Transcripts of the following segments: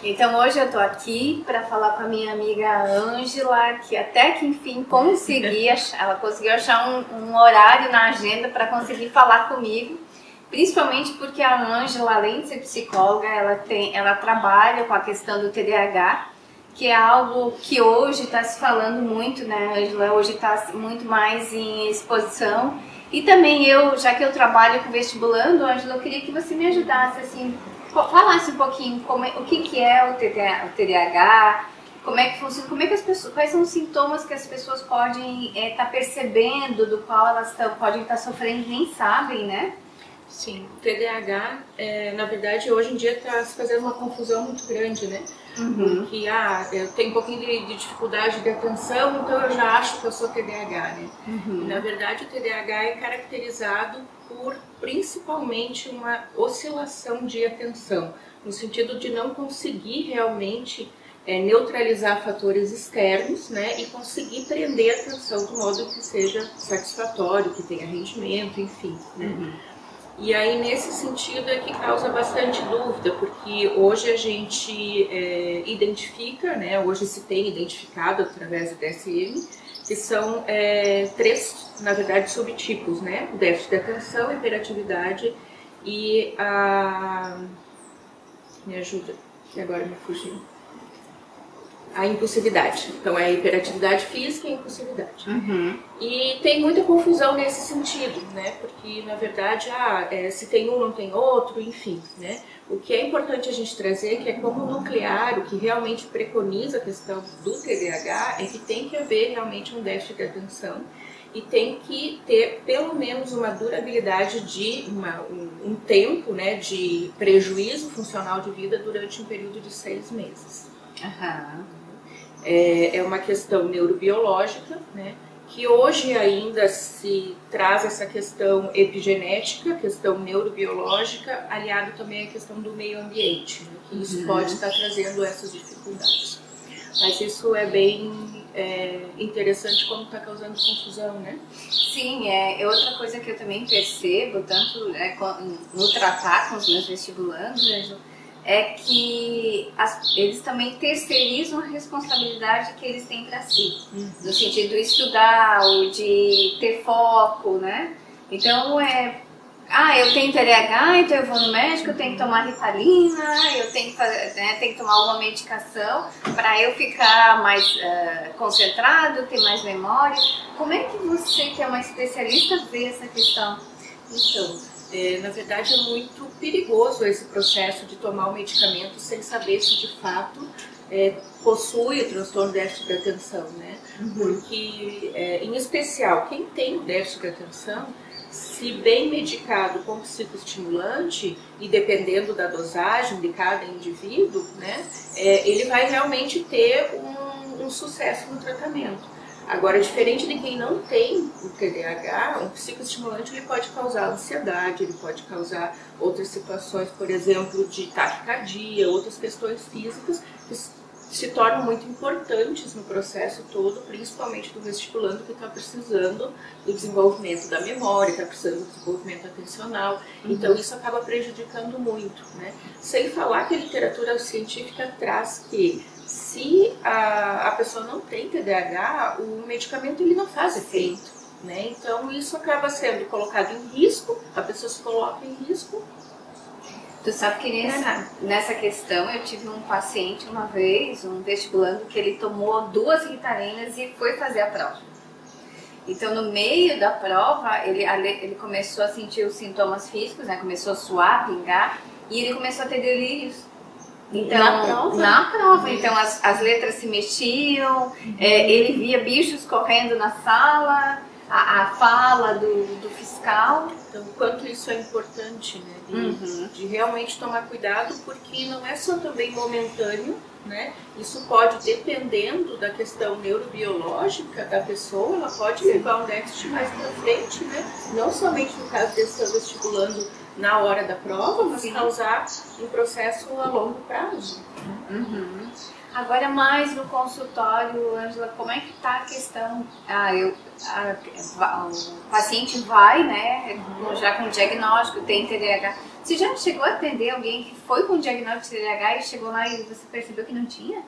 Então hoje eu tô aqui para falar com a minha amiga Ângela, que até que enfim ela conseguiu achar um horário na agenda para conseguir falar comigo, principalmente porque a Ângela, além de ser psicóloga, ela trabalha com a questão do TDAH, que é algo que hoje está se falando muito, né, Ângela? Hoje está muito mais em exposição. E também já que eu trabalho com vestibulando, Ângela, eu queria que você me ajudasse, assim, falasse um pouquinho o que é o TDAH, como é que funciona, quais são os sintomas que as pessoas podem estar percebendo, do qual elas podem estar sofrendo e nem sabem, né? Sim, o TDAH, na verdade, hoje em dia está se fazendo uma confusão muito grande, né? Uhum. Porque, eu tenho um pouquinho de dificuldade de atenção, então eu já acho que eu sou TDAH, né? Uhum. E, na verdade, o TDAH é caracterizado por, principalmente, uma oscilação de atenção, no sentido de não conseguir realmente neutralizar fatores externos, né? E conseguir prender a atenção de modo que seja satisfatório, que tenha rendimento, enfim, né? Uhum. E aí, nesse sentido, é que causa bastante dúvida, porque hoje a gente identifica, né, hoje se tem identificado através do DSM, que são três, na verdade, subtipos, né, o déficit de atenção, a hiperatividade e me ajuda, que agora me fugiu. A impulsividade. Então é a hiperatividade física e a impulsividade. Uhum. E tem muita confusão nesse sentido, né? Porque na verdade, se tem um não tem outro, enfim, né? O que é importante a gente trazer que é como nuclear, o que realmente preconiza a questão do TDAH é que tem que haver realmente um déficit de atenção e tem que ter pelo menos uma durabilidade de um tempo, né, de prejuízo funcional de vida durante um período de 6 meses. Uhum. É uma questão neurobiológica, né, que hoje ainda se traz essa questão epigenética, questão neurobiológica, aliado também à questão do meio ambiente, né, que isso pode estar trazendo essas dificuldades. Mas isso é bem interessante como está causando confusão, né? Sim, outra coisa que eu também percebo, tanto no tratar com os meus vestibulandos, Ângela, é que eles também terceirizam a responsabilidade que eles têm para si, no sentido de estudar ou de ter foco, né? Então eu tenho TDAH, então eu vou no médico, eu tenho que tomar Ritalina, eu tenho que tomar alguma medicação para eu ficar mais concentrado, ter mais memória. Como é que você, que é uma especialista, vê essa questão? Então, na verdade, é muito perigoso esse processo de tomar o medicamento sem saber se de fato possui o transtorno de déficit de atenção, né? Porque, em especial, quem tem o déficit de atenção, se bem medicado com psicoestimulante e dependendo da dosagem de cada indivíduo, né, ele vai realmente ter um sucesso no tratamento. Agora, diferente de quem não tem o TDAH, um psicoestimulante ele pode causar ansiedade, ele pode causar outras situações, por exemplo, de taquicardia, outras questões físicas que se tornam muito importantes no processo todo, principalmente do vestibulando que está precisando do desenvolvimento da memória, está precisando do desenvolvimento atencional. Então isso acaba prejudicando muito, né? Sem falar que a literatura científica traz que se a pessoa não tem TDAH, o medicamento ele não faz efeito, né? Então isso acaba sendo colocado em risco, a pessoa se coloca em risco. Tu sabe que nessa questão eu tive um paciente uma vez, um vestibulando, que ele tomou 2 Ritalinas e foi fazer a prova. Então no meio da prova ele começou a sentir os sintomas físicos, né? Começou a suar, pingar e ele começou a ter delírios. Então, na prova, então as letras se mexiam, ele via bichos correndo na sala, a fala do fiscal. Então, o quanto isso é importante, né? De realmente tomar cuidado, porque não é só também momentâneo, né? Isso pode, dependendo da questão neurobiológica da pessoa, ela pode levar um déficit mais para frente, né? Não somente no caso de estar vestibulando na hora da prova, mas causar um processo a longo prazo. Agora, mais no consultório, Ângela, como é que está a questão? O paciente vai, né, já com diagnóstico, tem TDAH. Você já chegou a atender alguém que foi com diagnóstico de TDAH e chegou lá e você percebeu que não tinha?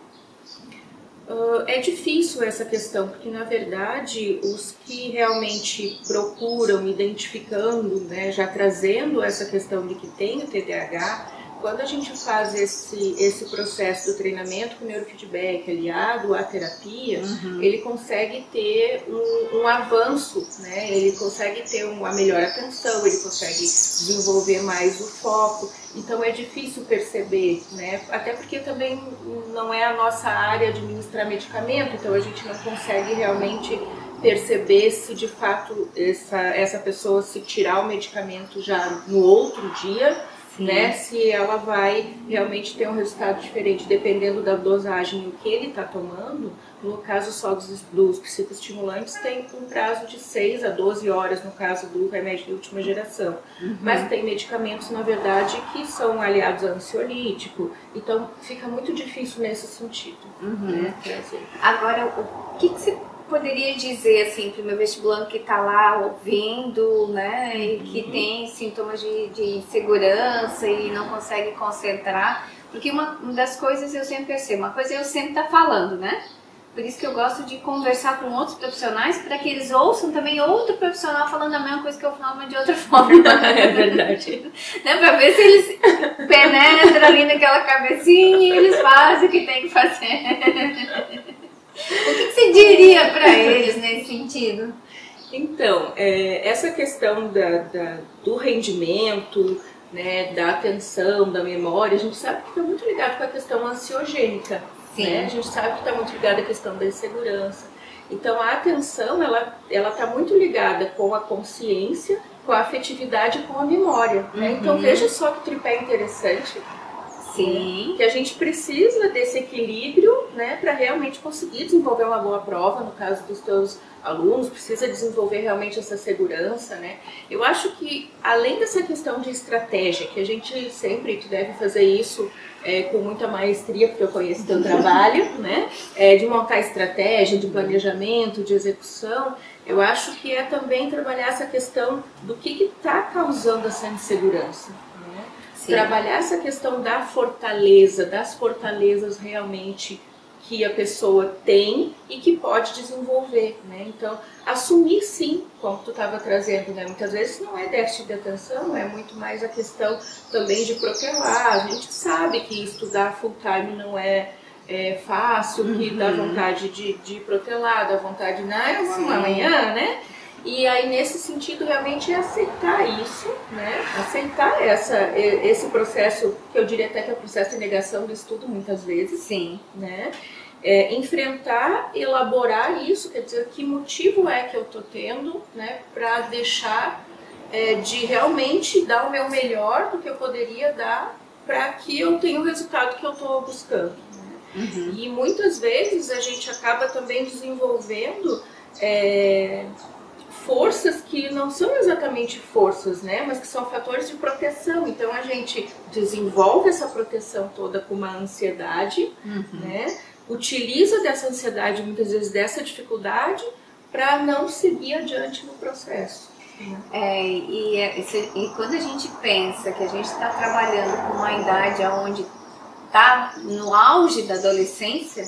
É difícil essa questão, porque na verdade os que realmente procuram, identificando, né, já trazendo essa questão de que tem o TDAH, quando a gente faz esse processo do treinamento com neurofeedback aliado à terapia, ele consegue ter um avanço, né? Ele consegue ter uma melhor atenção, ele consegue desenvolver mais o foco. Então é difícil perceber, né? Até porque também não é a nossa área administrar medicamento, então a gente não consegue realmente perceber se de fato essa pessoa, se tirar o medicamento já no outro dia, né, se ela vai realmente ter um resultado diferente, dependendo da dosagem e o que ele está tomando. No caso só dos psicoestimulantes, tem um prazo de 6 a 12 horas, no caso do remédio de última geração. Mas tem medicamentos, na verdade, que são aliados a ansiolítico, então fica muito difícil nesse sentido. Né, Agora, o que você poderia dizer assim para o meu vestibulando que está lá ouvindo, né, e que tem sintomas de insegurança e não consegue concentrar? Porque uma das coisas eu sempre percebo, uma coisa é eu sempre estar falando, né? Por isso que eu gosto de conversar com outros profissionais para que eles ouçam também outro profissional falando a mesma coisa que eu falo, mas de outra forma. É verdade. Né, para ver se eles penetram ali naquela cabecinha e eles fazem o que tem que fazer. O que você diria para eles nesse sentido? Então, essa questão do rendimento, né, da atenção, da memória, a gente sabe que está muito ligado com a questão ansiogênica. Né? A gente sabe que está muito ligado à questão da insegurança. Então, a atenção, ela está muito ligada com a consciência, com a afetividade e com a memória. Né? Então, veja só que tripé interessante. Sim. Que a gente precisa desse equilíbrio, né, para realmente conseguir desenvolver uma boa prova, no caso dos teus alunos, precisa desenvolver realmente essa segurança, né? Eu acho que, além dessa questão de estratégia, que a gente sempre deve fazer isso com muita maestria, porque eu conheço teu trabalho, né, de montar estratégia, de planejamento, de execução, eu acho que é também trabalhar essa questão do que está causando essa insegurança. Sim. Trabalhar essa questão da fortaleza, das fortalezas realmente que a pessoa tem e que pode desenvolver, né? Então, assumir sim, como tu estava trazendo, né? Muitas vezes não é déficit de atenção, é muito mais a questão também de protelar. A gente sabe que estudar full time não é fácil, que dá vontade de protelar, dá vontade de amanhã, né? E aí, nesse sentido, realmente é aceitar isso, né? Aceitar esse processo, que eu diria até que é o processo de negação do estudo, muitas vezes. Sim. Né? Enfrentar, elaborar isso, quer dizer, que motivo é que eu estou tendo, né? Para deixar de realmente dar o meu melhor do que eu poderia dar para que eu tenha o resultado que eu estou buscando. Né? E muitas vezes a gente acaba também desenvolvendo forças que não são exatamente forças, né, mas que são fatores de proteção. Então a gente desenvolve essa proteção toda com uma ansiedade, né, utiliza dessa ansiedade, muitas vezes dessa dificuldade, para não seguir adiante no processo. E quando a gente pensa que a gente está trabalhando com uma idade onde está no auge da adolescência,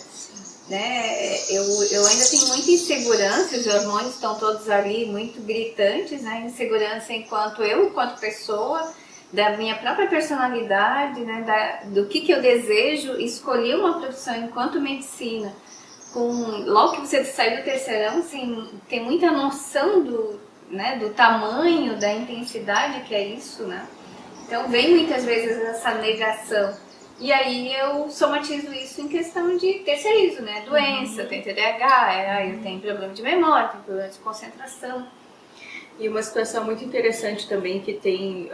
né, eu ainda tenho muita insegurança, os hormônios estão todos ali muito gritantes, né, insegurança enquanto pessoa, da minha própria personalidade, né, do que eu desejo, escolher uma profissão enquanto medicina, logo que você sai do terceirão, assim, tem muita noção do tamanho, da intensidade que é isso, né, então vem muitas vezes essa negação. E aí eu somatizo isso em questão de terceirizo, né? Doença, eu tenho TDAH, eu tenho problema de memória, tenho problema de concentração. E uma situação muito interessante também que tem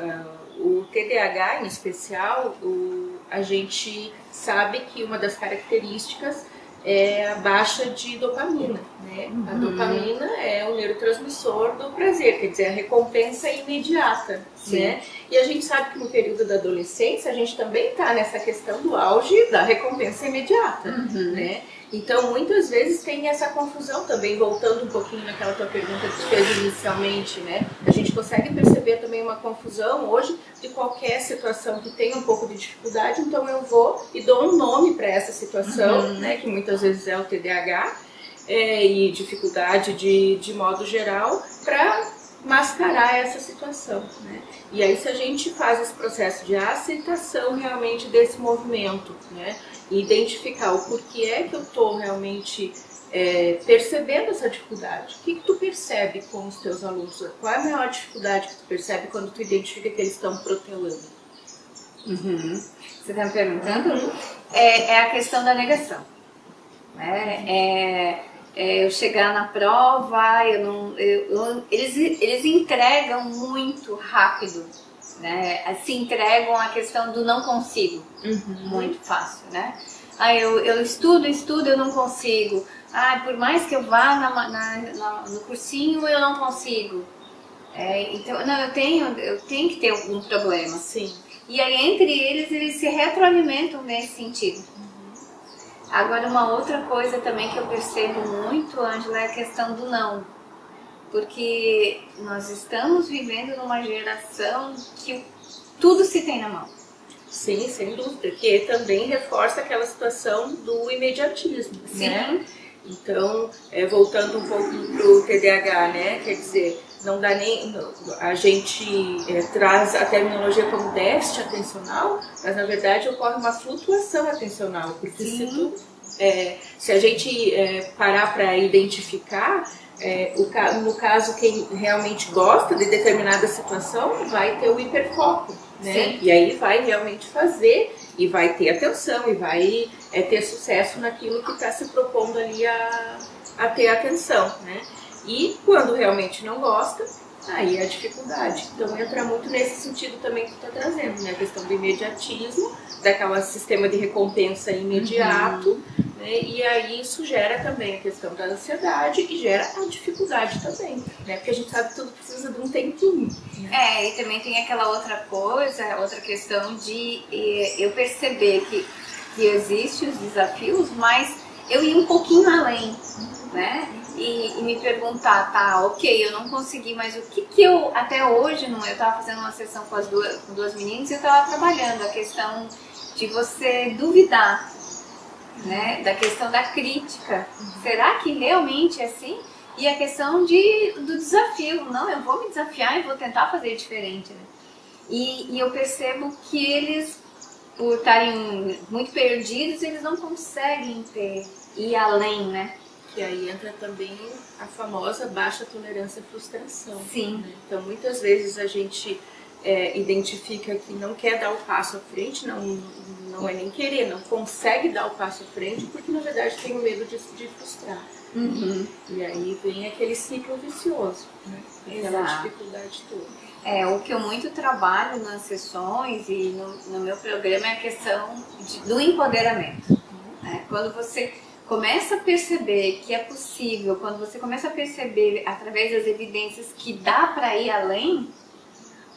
o TDAH em especial, a gente sabe que uma das características é a baixa de dopamina, né? A dopamina é o neurotransmissor do prazer, quer dizer, a recompensa imediata, né? E a gente sabe que no período da adolescência a gente também está nessa questão do auge da recompensa imediata, né? Então, muitas vezes tem essa confusão também, voltando um pouquinho naquela tua pergunta que tu fez inicialmente, né? A gente consegue perceber também uma confusão hoje de qualquer situação que tenha um pouco de dificuldade, então eu vou e dou um nome para essa situação, né, que muitas vezes é o TDAH, e dificuldade de modo geral, para mascarar essa situação, né? E aí se a gente faz esse processo de aceitação realmente desse movimento, né, e identificar o porquê é que eu estou realmente percebendo essa dificuldade. O que tu percebe com os teus alunos? Qual é a maior dificuldade que tu percebe quando tu identifica que eles estão protelando? Você está me perguntando? É a questão da negação. Eu chegar na prova, eles entregam muito rápido, né? Se entregam a questão do não consigo, muito fácil, né? Eu estudo, eu não consigo. Por mais que eu vá no cursinho, eu não consigo. Então, não, eu tenho que ter algum problema. Sim. E aí, entre eles se retroalimentam nesse sentido. Agora, uma outra coisa também que eu percebo muito, Ângela, é a questão do não. Porque nós estamos vivendo numa geração que tudo se tem na mão. Sim, sem dúvida, que também reforça aquela situação do imediatismo, né? Então, voltando um pouco pro TDAH, né? Quer dizer, não dá nem... A gente traz a terminologia como déficit atencional, mas na verdade ocorre uma flutuação atencional, porque se a gente parar para identificar, no caso, quem realmente gosta de determinada situação vai ter o hiperfoco, né? E aí vai realmente fazer e vai ter atenção e vai ter sucesso naquilo que está se propondo ali a ter atenção, né? E quando realmente não gosta, aí é a dificuldade. Então entra muito nesse sentido também que tu está trazendo, né? A questão do imediatismo, daquele sistema de recompensa imediato, né? E aí isso gera também a questão da ansiedade e gera a dificuldade também, né? Porque a gente sabe que tudo precisa de um tempinho. Né? E também tem aquela outra coisa, outra questão de eu perceber que existem os desafios, mas eu ir um pouquinho além, né? E me perguntar, tá, ok, eu não consegui, mas o que eu, até hoje, eu estava fazendo uma sessão com duas meninas e eu estava trabalhando a questão de você duvidar, né, da questão da crítica. Será que realmente é assim? E a questão do desafio, não, eu vou me desafiar e vou tentar fazer diferente, né? E eu percebo que eles, por estarem muito perdidos, eles não conseguem ir além, né? Que aí entra também a famosa baixa tolerância à frustração. Sim. Né? Então, muitas vezes a gente identifica que não quer dar o passo à frente, não é nem querer, não consegue dar o passo à frente, porque na verdade tem o medo de frustrar. E aí vem aquele ciclo vicioso, né? Aquela dificuldade toda. O que eu muito trabalho nas sessões e no meu programa é a questão do empoderamento. Né? Quando você começa a perceber que é possível, quando você começa a perceber através das evidências que dá para ir além,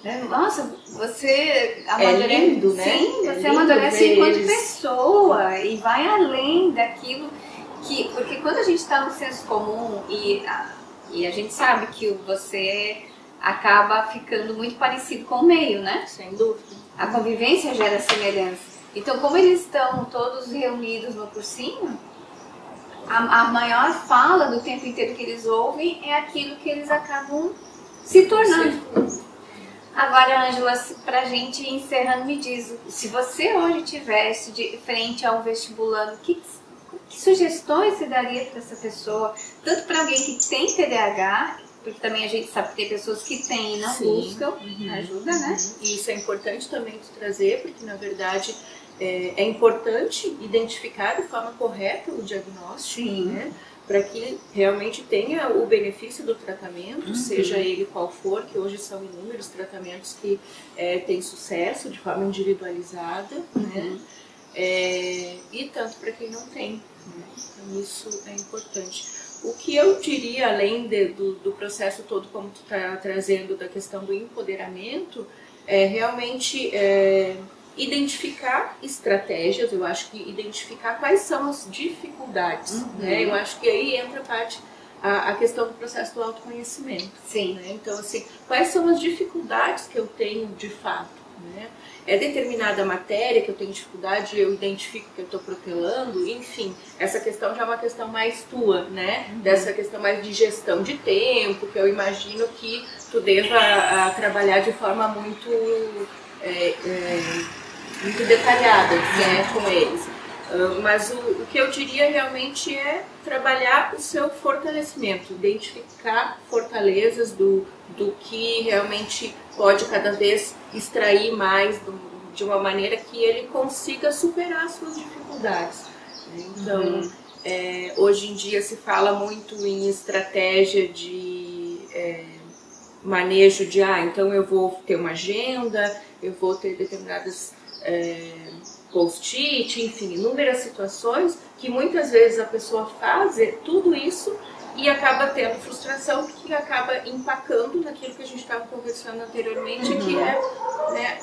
né? Nossa, você amadurece, lindo, né? Sim, você amadurece enquanto pessoa e vai além daquilo que... Porque quando a gente está no senso comum e a gente sabe que você acaba ficando muito parecido com o meio, né? Sem dúvida. A convivência gera semelhança. Então, como eles estão todos reunidos no cursinho, a maior fala do tempo inteiro que eles ouvem é aquilo que eles acabam se tornando. Agora, Ângela, pra gente encerrando, me diz, se você hoje estivesse de frente a um vestibulando, que sugestões você daria para essa pessoa? Tanto para alguém que tem TDAH, porque também a gente sabe que tem pessoas que têm e não buscam ajuda, né? E isso é importante também de trazer, porque na verdade é importante identificar de forma correta o diagnóstico, né? Para que realmente tenha o benefício do tratamento, seja ele qual for, que hoje são inúmeros tratamentos que têm sucesso de forma individualizada, né? E tanto para quem não tem, né? Então isso é importante. O que eu diria, além do processo todo, como tu está trazendo, da questão do empoderamento, é realmente identificar estratégias. Eu acho que identificar quais são as dificuldades, né? Eu acho que aí entra a questão do processo do autoconhecimento. Sim. Né? Então, assim, quais são as dificuldades que eu tenho de fato? Né? É determinada matéria que eu tenho dificuldade, eu identifico que eu estou protelando, enfim, essa questão já é uma questão mais tua, né? Dessa questão mais de gestão de tempo, que eu imagino que tu deva trabalhar de forma muito, muito detalhada, né, com eles. Mas o que eu diria realmente é trabalhar o seu fortalecimento, identificar fortalezas do que realmente pode cada vez extrair mais de uma maneira que ele consiga superar as suas dificuldades. Então, hoje em dia se fala muito em estratégia de manejo de, então eu vou ter uma agenda, eu vou ter determinadas post-it, enfim, inúmeras situações que muitas vezes a pessoa faz tudo isso e acaba tendo frustração, que acaba empacando naquilo que a gente estava conversando anteriormente, que é, né,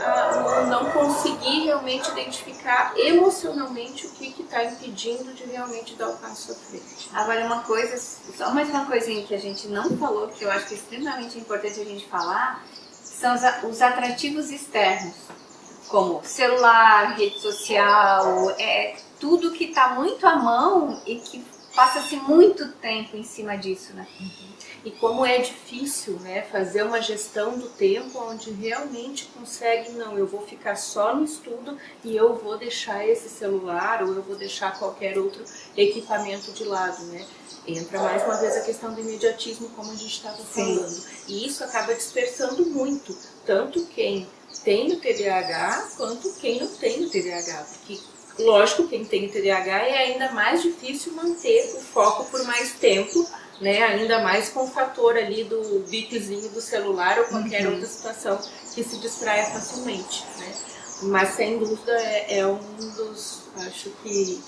não conseguir realmente identificar emocionalmente o que está impedindo de realmente dar o passo à frente. Agora uma coisa, só mais uma coisinha que a gente não falou, que eu acho que é extremamente importante a gente falar, são os atrativos externos, como celular, rede social, tudo que está muito à mão e que passa-se muito tempo em cima disso, né? E como é difícil, né, fazer uma gestão do tempo onde realmente consegue, não, eu vou ficar só no estudo e eu vou deixar esse celular ou eu vou deixar qualquer outro equipamento de lado, né? Entra mais uma vez a questão do imediatismo, como a gente estava falando. E isso acaba dispersando muito, tanto quem tem o TDAH quanto quem não tem o TDAH, porque lógico, quem tem TDAH é ainda mais difícil manter o foco por mais tempo, né? Ainda mais com o fator ali do bipzinho do celular ou qualquer outra situação que se distraia facilmente, né? Mas sem dúvida é um dos, acho que,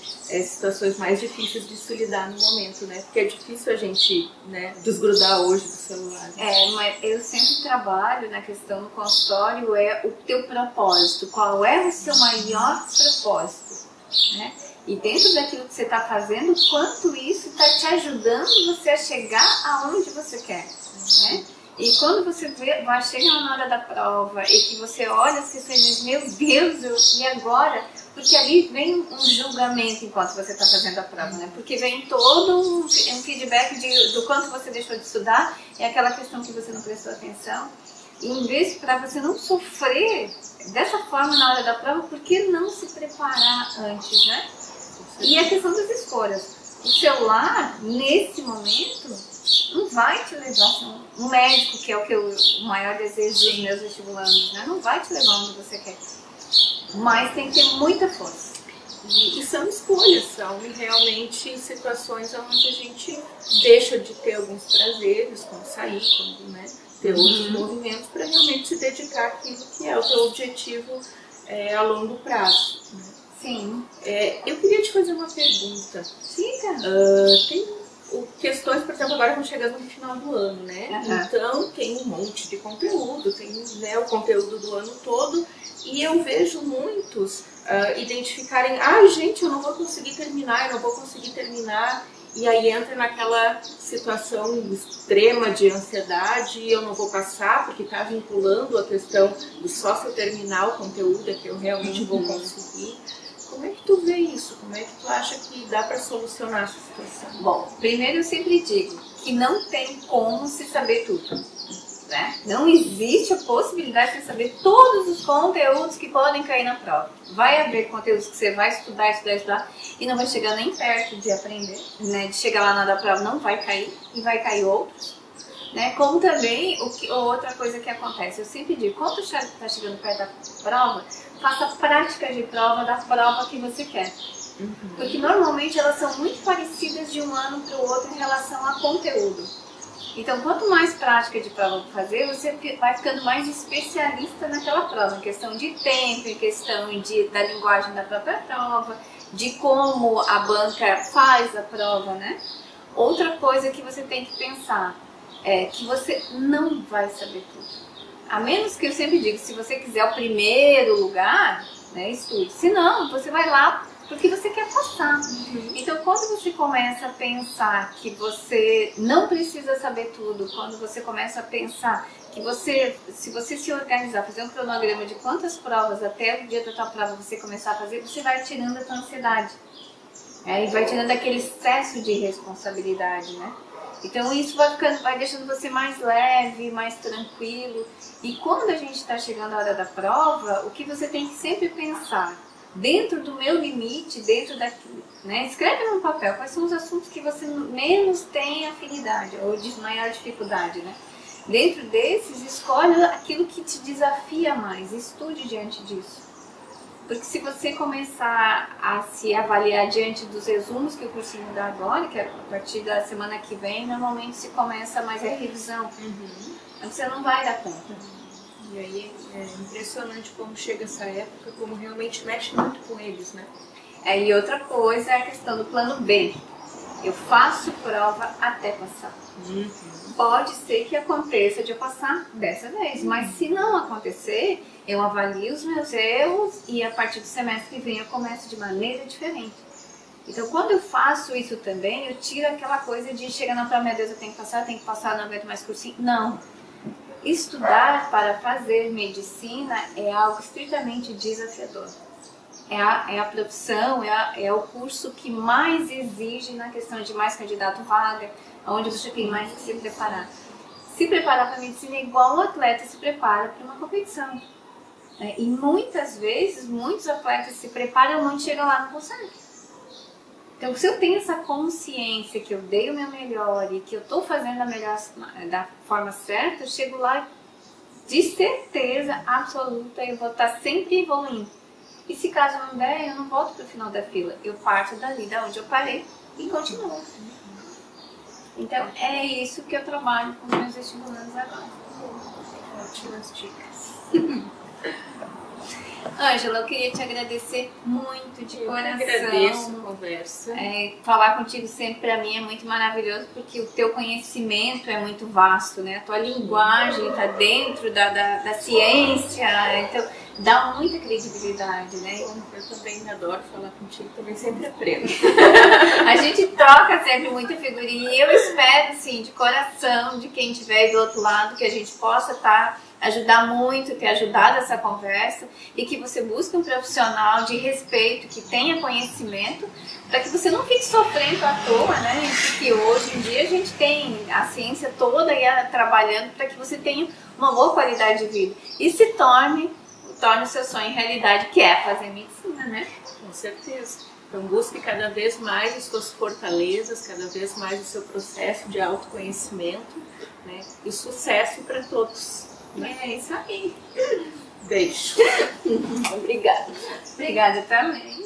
situações mais difíceis de se lidar no momento, né? Porque é difícil a gente, né, desgrudar hoje do celular. Né? Mas eu sempre trabalho na questão do consultório, o teu propósito, qual é o seu maior propósito, né? E dentro daquilo que você está fazendo, quanto isso está te ajudando você a chegar aonde você quer, né? E quando você vai chegar na hora da prova e que você olha as questões e diz, meu Deus, e agora? Porque ali vem um julgamento enquanto você está fazendo a prova, né? Porque vem todo um feedback do quanto você deixou de estudar, é aquela questão que você não prestou atenção. E em vez para você não sofrer dessa forma na hora da prova, por que não se preparar antes, né? E a questão das escolhas. O celular, nesse momento, não vai te levar. Um médico, que é o maior desejo dos meus vestibulandos, né? Não vai te levar onde você quer. Mas tem que ter muita força. E são escolhas, são realmente situações onde a gente deixa de ter alguns prazeres, como sair, como, né, ter outros movimentos para realmente se dedicar àquilo que é o teu objetivo a longo prazo. Né? Sim. Eu queria te fazer uma pergunta. Fica. Tem questões, por exemplo, agora estamos chegando no final do ano, né? Então tem um monte de conteúdo, tem, né, o conteúdo do ano todo, e eu vejo muitos identificarem, gente, eu não vou conseguir terminar, e aí entra naquela situação extrema de ansiedade, e eu não vou passar, porque está vinculando a questão de só se eu terminar o conteúdo é que eu realmente vou conseguir. Como é que tu vê isso? Como é que tu acha que dá para solucionar essa situação? Bom, primeiro eu sempre digo que não tem como se saber tudo, né? Não existe a possibilidade de você saber todos os conteúdos que podem cair na prova. Vai haver conteúdos que você vai estudar e não vai chegar nem perto de aprender, né? De chegar lá na hora da prova não vai cair e vai cair outros. Né? Como também, outra coisa que acontece, eu sempre digo, quando está chegando perto da prova, faça prática de prova da prova que você quer. Porque normalmente elas são muito parecidas de um ano para o outro em relação a conteúdo. Então, quanto mais prática de prova fazer, você vai ficando mais especialista naquela prova, em questão de tempo, em questão da linguagem da própria prova, de como a banca faz a prova, né? Outra coisa que você tem que pensar é que você não vai saber tudo. A menos que eu sempre digo, se você quiser o primeiro lugar, né, estude. Se não, você vai lá, porque você quer passar. Então, quando você começa a pensar que você não precisa saber tudo, quando você começa a pensar que se você se organizar, fazer um cronograma de quantas provas até o dia da tua prova você começar a fazer, você vai tirando a tua ansiedade. E vai tirando aquele excesso de responsabilidade, né? Então isso vai deixando você mais leve, mais tranquilo. E quando a gente está chegando à hora da prova, o que você tem que sempre pensar, dentro do meu limite, dentro daquilo, né? Escreve num papel quais são os assuntos que você menos tem afinidade ou de maior dificuldade, né? Dentro desses, escolhe aquilo que te desafia mais, estude diante disso. Porque se você começar a se avaliar diante dos resumos que o cursinho dá agora, que é a partir da semana que vem, normalmente se começa mais a revisão. Então você não vai dar conta. E aí é impressionante como chega essa época, como realmente mexe muito com eles, né? E outra coisa é a questão do plano B. Eu faço prova até passar. Pode ser que aconteça de eu passar dessa vez, mas se não acontecer, eu avalio os meus erros e a partir do semestre que vem eu começo de maneira diferente. Então, quando eu faço isso também, eu tiro aquela coisa de chegar na prova, meu Deus, eu tenho que passar, não aguento mais cursinho. Não. Estudar para fazer medicina é algo estritamente desafiador. É a profissão, é o curso que mais exige na questão de mais candidato vaga, onde você tem mais que se preparar. Se preparar para a medicina é igual o atleta se prepara para uma competição. E muitas vezes, muitos atletas se preparam muito, chegam lá e não conseguem. Então, se eu tenho essa consciência que eu dei o meu melhor e que eu estou fazendo da forma certa, eu chego lá de certeza absoluta, eu vou estar sempre evoluindo. E se caso não der, eu não volto para o final da fila. Eu parto dali, da onde eu parei, e continuo. Então, é isso que eu trabalho com os meus vestibulandos agora. Ótimas dicas. Ângela, eu queria te agradecer muito de coração. Eu agradeço a conversa. Falar contigo sempre para mim é muito maravilhoso, porque o teu conhecimento é muito vasto, né? A tua linguagem está dentro da ciência, então dá muita credibilidade, né? Eu também adoro falar contigo, também sempre aprendo. A gente troca sempre muita figurinha e eu espero, assim, de coração, de quem estiver aí do outro lado, que a gente possa ajudar muito, ter ajudado essa conversa e que você busque um profissional de respeito, que tenha conhecimento, para que você não fique sofrendo à toa, né? Porque hoje em dia a gente tem a ciência toda aí trabalhando para que você tenha uma boa qualidade de vida e se torne o seu sonho em realidade, que é fazer medicina, né? Com certeza. Então busque cada vez mais as suas fortalezas, cada vez mais o seu processo de autoconhecimento, né? E sucesso para todos. É isso aí. Beijo. Obrigada. Obrigada também.